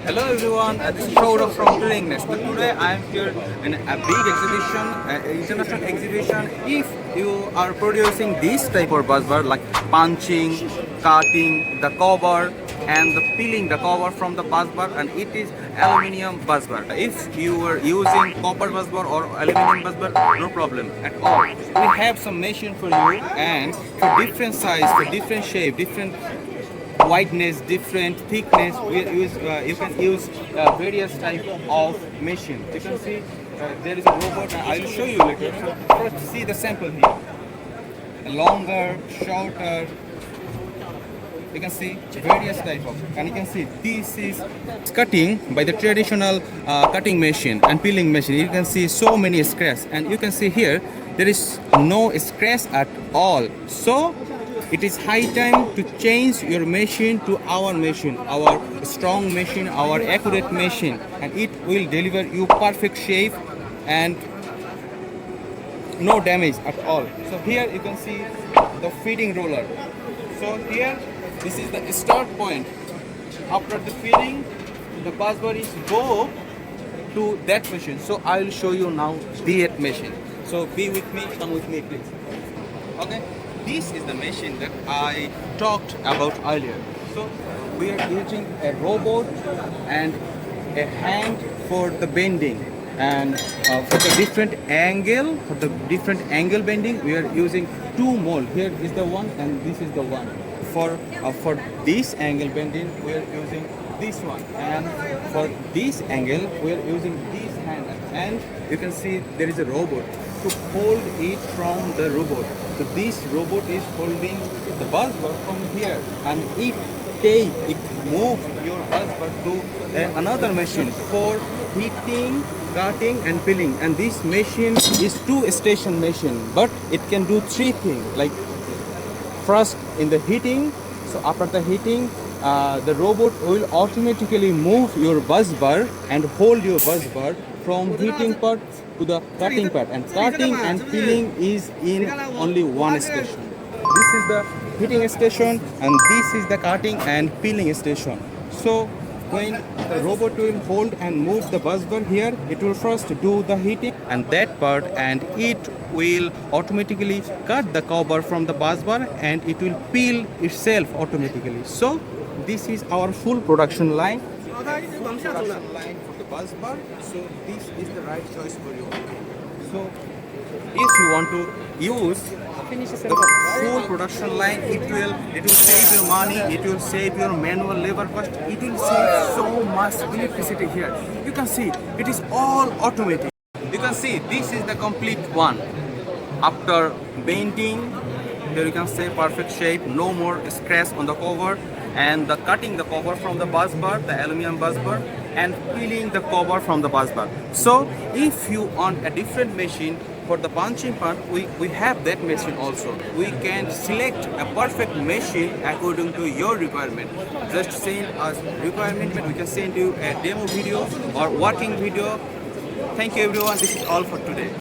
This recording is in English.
Hello everyone, this is Saurav from Turing. So today I am here in a big exhibition, international exhibition. If you are producing this type of busbar like punching, cutting the cover and the peeling the cover from the busbar, and it is aluminium busbar. If you are using copper busbar or aluminium busbar, no problem at all. We have some machine for you, and for different size, for different shape, different wideness, different thickness. You can use various type of machine. You can see there is a robot. I will show you later. So first see the sample here. Longer, shorter. You can see various type of, and you can see this is cutting by the traditional cutting machine and peeling machine. You can see so many scratches, and you can see here there is no scratch at all. So it is high time to change your machine to our machine, our strong machine, our accurate machine, and it will deliver you perfect shape and no damage at all. So here you can see the feeding roller. So here this is the start point. After the feeding, the busbar is go to that machine. So I will show you now that machine. So be with me, come with me please. Okay. This is the machine that I talked about earlier. So we are using a robot and a hand for the bending, and for the different angle bending, we are using two mold. Here is the one and this is the one. For this angle bending, we are using this one, and for this angle, we are using this hand. And you can see there is a robot to hold it from the robot. So this robot is holding the busbar from here, and it moves your busbar to another machine for heating, cutting and peeling. And this machine is two-station machine, but it can do three things. Like first in the heating, so after the heating, the robot will automatically move your busbar and hold your busbar from heating part to the cutting part, and cutting and peeling is in only one station. This is the heating station and this is the cutting and peeling station. So when the robot will hold and move the busbar here, it will first do the heating and that part, and it will automatically cut the cover from the busbar and it will peel itself automatically. So this is our full production line. For the busbar. So this is the right choice for you. So if you want to use the full production line, it will save your money, it will save your manual labor cost, it will save so much electricity here. You can see it is all automatic. You can see this is the complete one. After bending, here you can say perfect shape, no more scratch on the cover, and the cutting the cover from the busbar, the aluminum busbar, and peeling the cover from the busbar. So if you want a different machine for the punching part, we have that machine also. We can select a perfect machine according to your requirement. Just send us requirement, we can send you a demo video or working video. Thank you everyone, this is all for today.